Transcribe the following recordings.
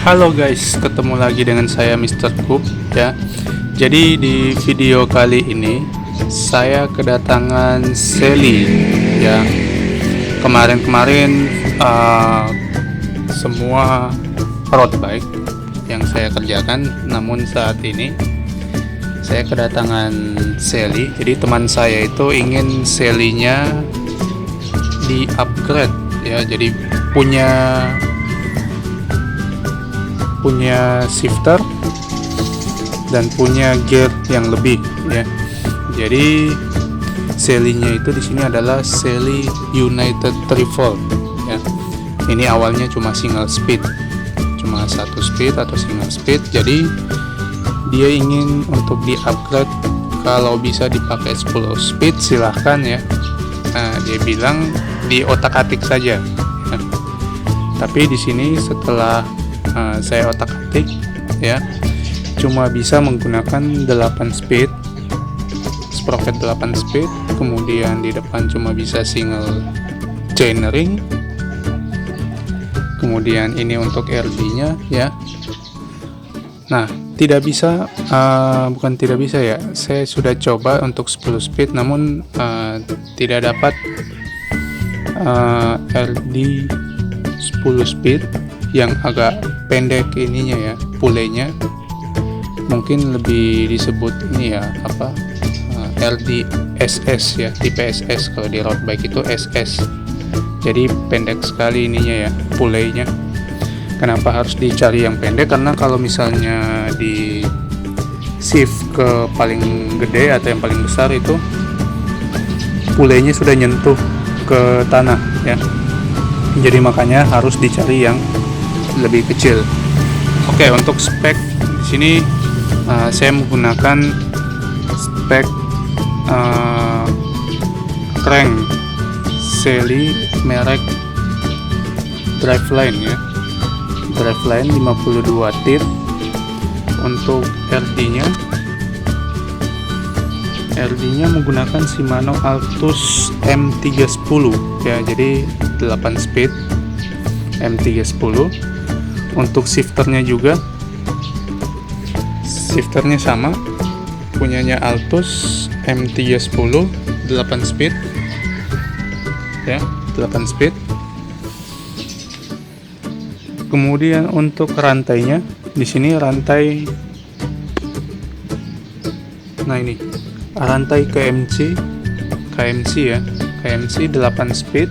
Halo guys, ketemu lagi dengan saya Mr. Coop ya. Jadi di video kali ini saya kedatangan Sally ya. Kemarin-kemarin semua road bike yang saya kerjakan, namun saat ini saya kedatangan Sally. Jadi teman saya itu ingin Sally-nya di upgrade ya, jadi punya shifter dan punya gear yang lebih ya. Jadi Sally-nya itu di sini adalah Sally United 3 Volt ya. Ini awalnya cuma single speed, cuma satu speed atau single speed. Jadi dia ingin untuk di upgrade, kalau bisa dipakai 10 speed silahkan ya. Nah, dia bilang di otak-atik saja ya. Tapi di sini setelah saya otak-atik ya, cuma bisa menggunakan 8 speed, sprocket 8 speed, kemudian di depan cuma bisa single chainring, kemudian ini untuk RD nya ya. Nah, tidak bisa, bukan tidak bisa ya, saya sudah coba untuk 10 speed namun tidak dapat RD 10 speed yang agak pendek ininya ya, pulenya mungkin lebih disebut ini ya, apa, RD SS ya, tipe SS. Kalau di road bike itu SS, jadi pendek sekali ininya ya, pulenya. Kenapa harus dicari yang pendek? Karena kalau misalnya di shift ke paling gede atau yang paling besar itu pulenya sudah nyentuh ke tanah ya, jadi makanya harus dicari yang lebih kecil. Oke, untuk spek di sini saya menggunakan spek crank Sally merek Driveline ya, Driveline 52 tit. Untuk RD nya menggunakan Shimano Altus M310 ya, jadi 8 speed M310. Untuk shifternya juga, shifternya sama, punyanya Altus M310 8 speed ya, 8 speed. Kemudian untuk rantainya di sini rantai, nah ini rantai KMC ya, KMC 8 speed.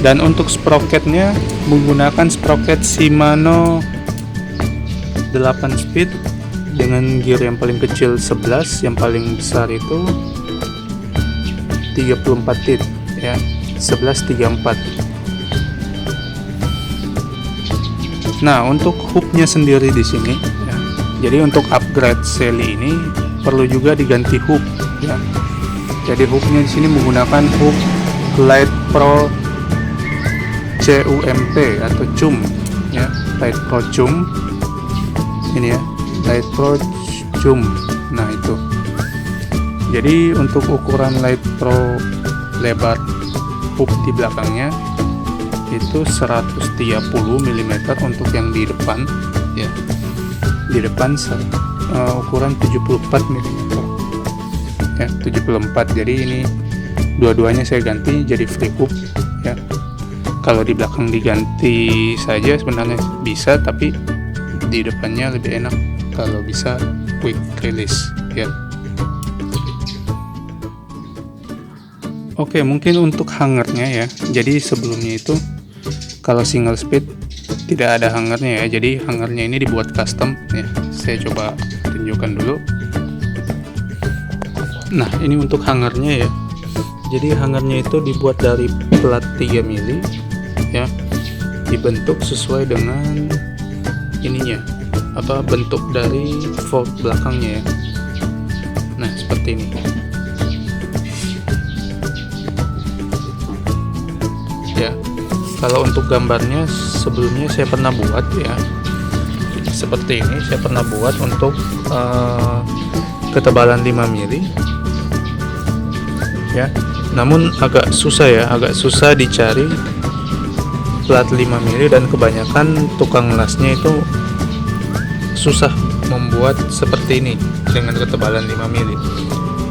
Dan untuk sprocketnya menggunakan sprocket Shimano 8 speed dengan gear yang paling kecil 11, yang paling besar itu 34 tit ya, 1134. Nah, untuk hooknya sendiri di sini ya, jadi untuk upgrade Sally ini perlu juga diganti hook ya. Jadi hooknya di sini menggunakan hook Light Pro CUMP atau CUM ya, Light Pro CUM ini ya, Light Pro CUM. Nah itu, jadi untuk ukuran Light Pro lebar hook di belakangnya itu 130 mm untuk yang di depan ya, di depan ukuran 74 mm ya, 74. Jadi ini dua-duanya saya ganti jadi free hook ya. Kalau di belakang diganti saja sebenarnya bisa, tapi di depannya lebih enak kalau bisa quick release ya. Oke, mungkin untuk hangernya ya. Jadi sebelumnya itu kalau single speed tidak ada hangernya ya. Jadi hangernya ini dibuat custom ya. Saya coba tunjukkan dulu. Nah, ini untuk hangernya ya. Jadi hangernya itu dibuat dari plat 3 mili ya, dibentuk sesuai dengan ininya, apa, bentuk dari fork belakangnya ya. Nah, seperti ini ya. Kalau untuk gambarnya sebelumnya saya pernah buat ya, seperti ini. Saya pernah buat untuk ketebalan 5 mili ya, namun agak susah ya, agak susah dicari plat 5 mili, dan kebanyakan tukang lasnya itu susah membuat seperti ini dengan ketebalan 5 mili.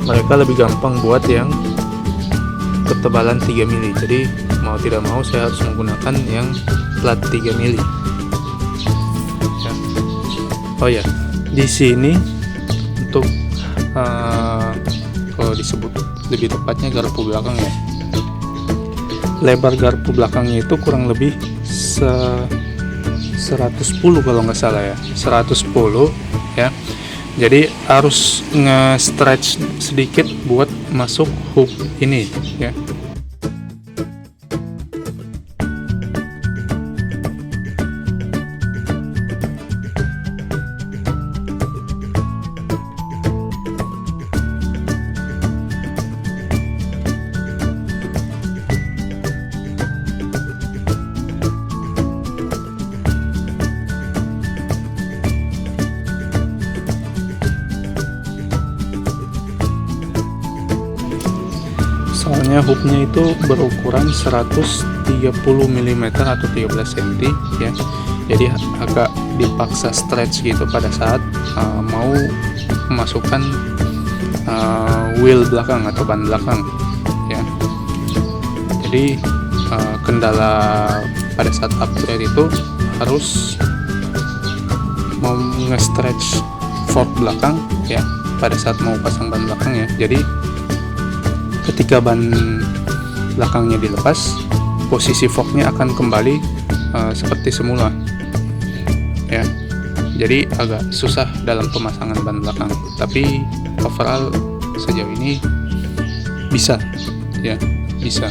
Mereka lebih gampang buat yang ketebalan 3 mili. Jadi mau tidak mau saya harus menggunakan yang plat 3 mili. Ya. Oh ya, di sini untuk kalau disebut lebih tepatnya garpu belakang ya. Lebar garpu belakangnya itu kurang lebih 110 kalau nggak salah ya, 110 ya. Jadi harus nge-stretch sedikit buat masuk hook ini ya. Soalnya hooknya itu berukuran 130 mm atau 13 cm ya. Jadi agak dipaksa stretch gitu pada saat mau memasukkan wheel belakang atau ban belakang ya. Jadi kendala pada saat upgrade itu harus mau nge-stretch fork belakang ya pada saat mau pasang ban belakang ya. Jadi ketika ban belakangnya dilepas, posisi forknya akan kembali seperti semula ya. Jadi agak susah dalam pemasangan ban belakang, tapi overall sejauh ini bisa ya, bisa.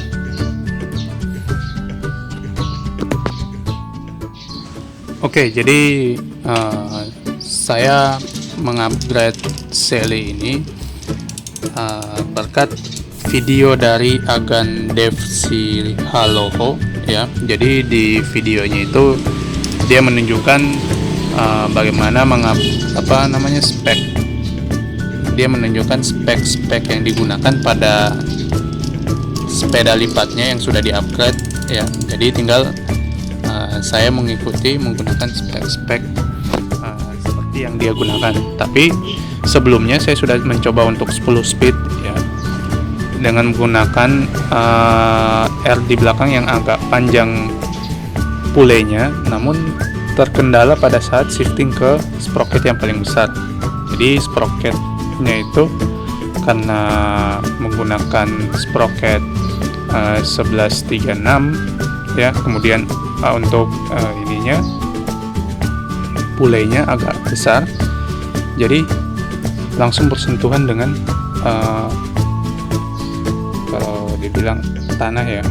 Oke, jadi saya mengupgrade Sally ini berkat video dari Agan Dev si Haloho ya. Jadi di videonya itu dia menunjukkan bagaimana spek. Dia menunjukkan spek-spek yang digunakan pada sepeda lipatnya yang sudah di-upgrade ya. Jadi tinggal saya menggunakan spek-spek seperti yang dia gunakan. Tapi sebelumnya saya sudah mencoba untuk 10 speed ya, dengan menggunakan RD belakang yang agak panjang pulenya, namun terkendala pada saat shifting ke sprocket yang paling besar. Jadi sprocketnya itu karena menggunakan sprocket 1136 ya, kemudian untuk ininya pulenya agak besar, jadi langsung bersentuhan dengan kalau dibilang tanah ya.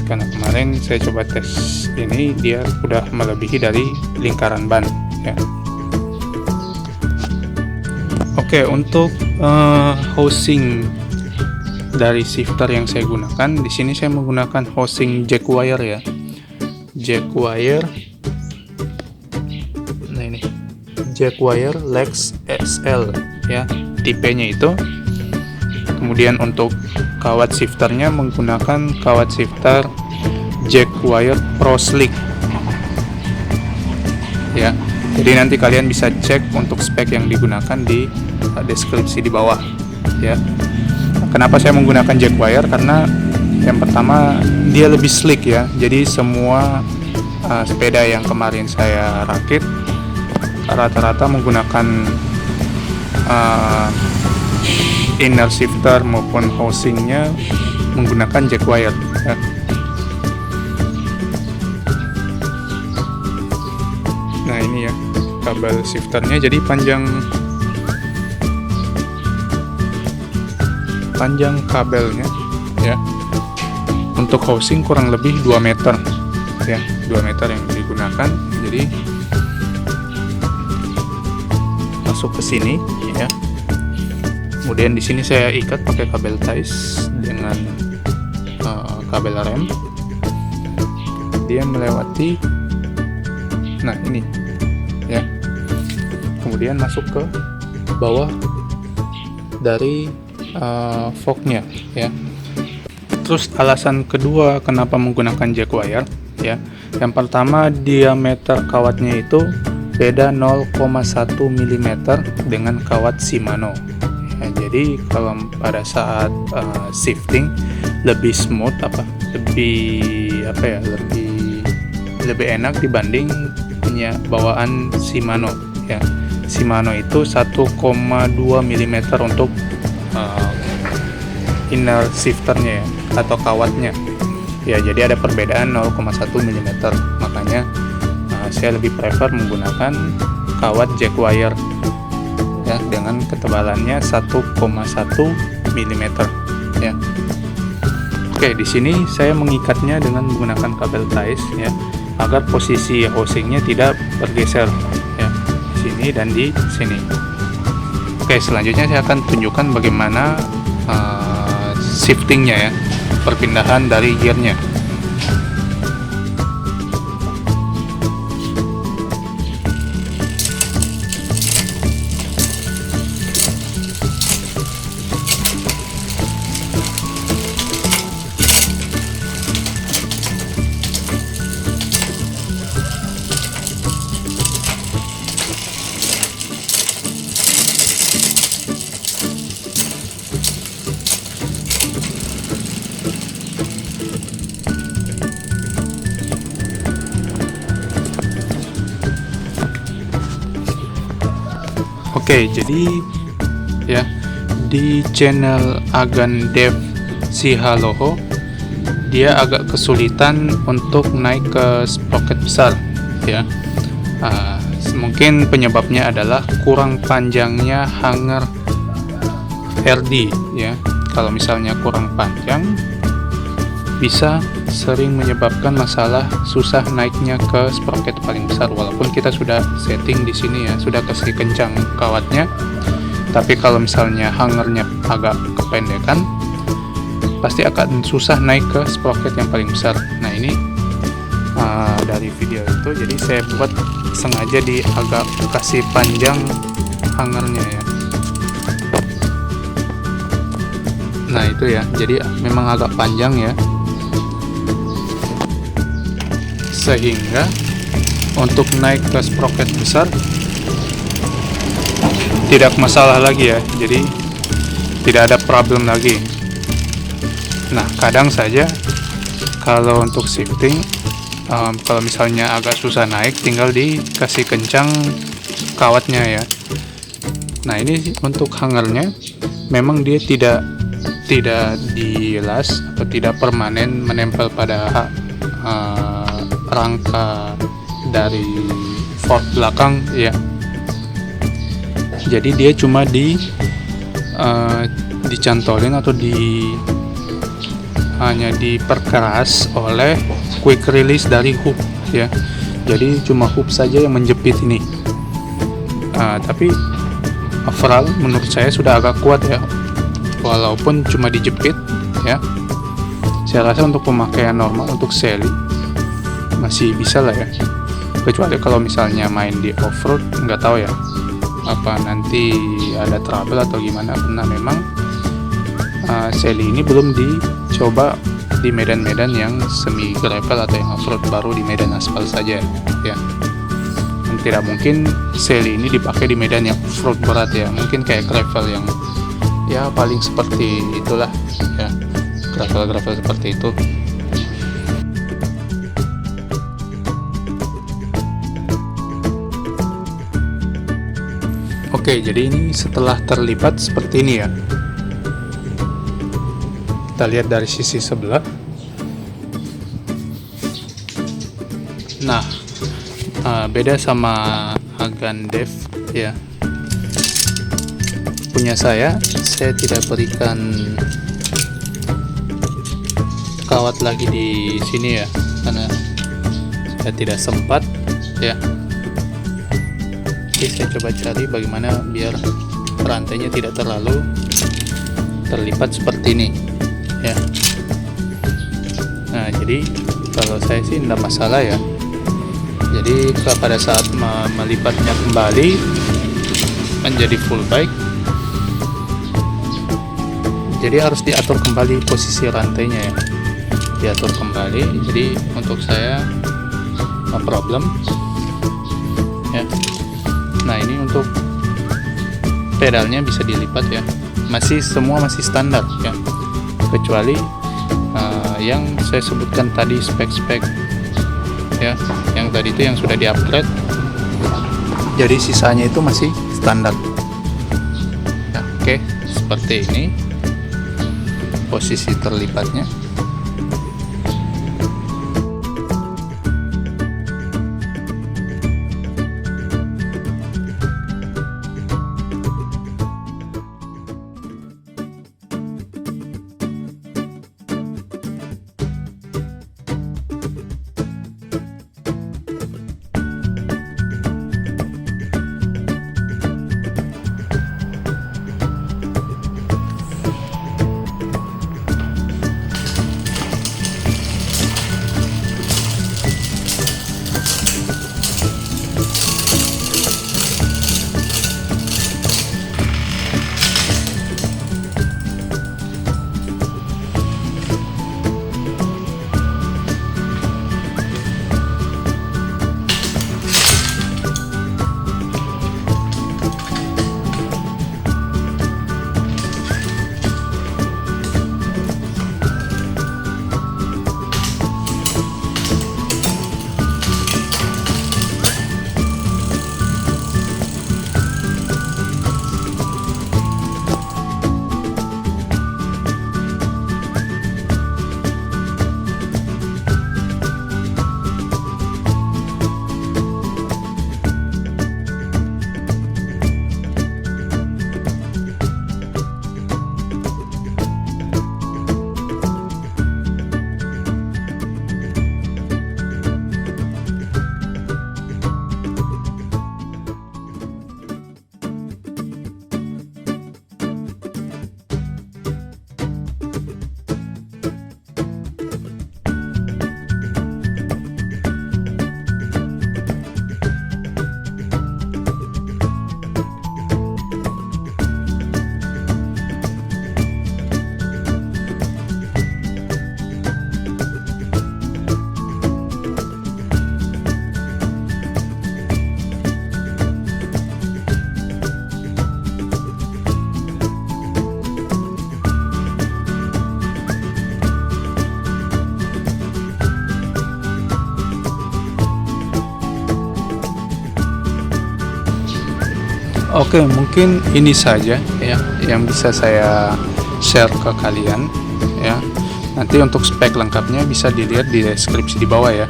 Karena kemarin saya coba tes ini, dia udah melebihi dari lingkaran ban ya. Oke, untuk housing dari shifter yang saya gunakan di sini, saya menggunakan housing jack wire ya, jack wire. Nah ini jack wire Lex XL ya, tipenya itu. Kemudian untuk kawat shifternya menggunakan kawat shifter jack wire Pro Slick ya. Jadi nanti kalian bisa cek untuk spek yang digunakan di deskripsi di bawah ya. Kenapa saya menggunakan jack wire? Karena yang pertama dia lebih slick ya. Jadi semua sepeda yang kemarin saya rakit rata-rata menggunakan inner shifter maupun housingnya menggunakan jack wire ya. Nah ini ya kabel shifternya, jadi panjang kabelnya ya. Untuk housing kurang lebih 2 meter ya, 2 meter yang digunakan. Jadi masuk ke sini ya. Kemudian di sini saya ikat pakai kabel ties dengan kabel rem. Dia melewati, nah ini ya. Kemudian masuk ke bawah dari forknya ya. Terus alasan kedua kenapa menggunakan jack wire ya. Yang pertama, diameter kawatnya itu beda 0,1 mm dengan kawat Shimano. Ya, jadi kalau pada saat shifting lebih smooth lebih enak dibanding punya bawaan Shimano ya. Shimano itu 1,2 mm untuk inner shifternya ya, atau kawatnya ya. Jadi ada perbedaan 0,1 mm, makanya saya lebih prefer menggunakan kawat jack wire ya dengan ketebalannya 1,1 mm ya. Oke, di sini saya mengikatnya dengan menggunakan kabel ties ya, agar posisi housingnya tidak bergeser ya, di sini dan di sini. Oke, selanjutnya saya akan tunjukkan bagaimana shiftingnya ya, perpindahan dari gearnya. Oke, jadi ya di channel Agan Dev Sihaloho dia agak kesulitan untuk naik ke sprocket besar ya. Mungkin penyebabnya adalah kurang panjangnya hanger RD ya. Kalau misalnya kurang panjang bisa sering menyebabkan masalah susah naiknya ke sprocket paling besar, walaupun kita sudah setting di sini ya, sudah kasih kencang kawatnya, tapi kalau misalnya hangernya agak kependekan pasti akan susah naik ke sprocket yang paling besar. Nah ini dari video itu jadi saya buat sengaja di agak kasih panjang hangernya ya. Nah itu ya, jadi memang agak panjang ya, sehingga untuk naik ke sprocket besar tidak masalah lagi ya, jadi tidak ada problem lagi. Nah kadang saja kalau untuk shifting kalau misalnya agak susah naik, tinggal dikasih kencang kawatnya ya. Nah ini untuk hangernya memang dia tidak dilas atau tidak permanen menempel pada rangka dari fork belakang ya. Jadi dia cuma dicantolin atau hanya diperkeras oleh quick release dari hook ya. Jadi cuma hook saja yang menjepit ini. Tapi overall menurut saya sudah agak kuat ya, walaupun cuma dijepit ya. Saya rasa untuk pemakaian normal untuk sailing masih bisa lah ya, kecuali kalau misalnya main di off-road, nggak tahu ya apa nanti ada trouble atau gimana, karena memang sailing ini belum dicoba di medan-medan yang semi gravel atau yang off-road, baru di medan aspal saja ya. Dan tidak mungkin sailing ini dipakai di medan yang off-road berat ya, mungkin kayak gravel yang ya paling seperti itulah ya, gravel seperti itu. Oke, jadi ini setelah terlipat seperti ini ya. Kita lihat dari sisi sebelah. Nah, beda sama Agan Dev ya. Punya saya tidak berikan kawat lagi di sini ya, karena saya tidak sempat ya. Oke, saya coba cari bagaimana biar rantainya tidak terlalu terlipat seperti ini ya. Nah jadi kalau saya sih tidak masalah ya. Jadi pada saat melipatnya kembali menjadi full bike, jadi harus diatur kembali posisi rantainya ya. diatur kembali. Jadi untuk saya no problem ya. Nah ini untuk pedalnya bisa dilipat ya, semua masih standar ya, kecuali yang saya sebutkan tadi spek-spek ya, yang tadi itu yang sudah di-upgrade. Jadi sisanya itu masih standar ya. Oke, seperti ini posisi terlipatnya. Oke, mungkin ini saja ya yang bisa saya share ke kalian ya. Nanti untuk spek lengkapnya bisa dilihat di deskripsi di bawah ya.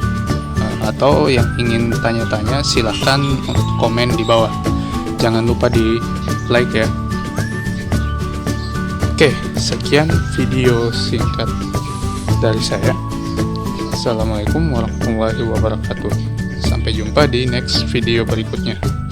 Atau yang ingin tanya-tanya silahkan komen di bawah. Jangan lupa di like ya. Oke, sekian video singkat dari saya. Assalamualaikum warahmatullahi wabarakatuh. Sampai jumpa di next video berikutnya.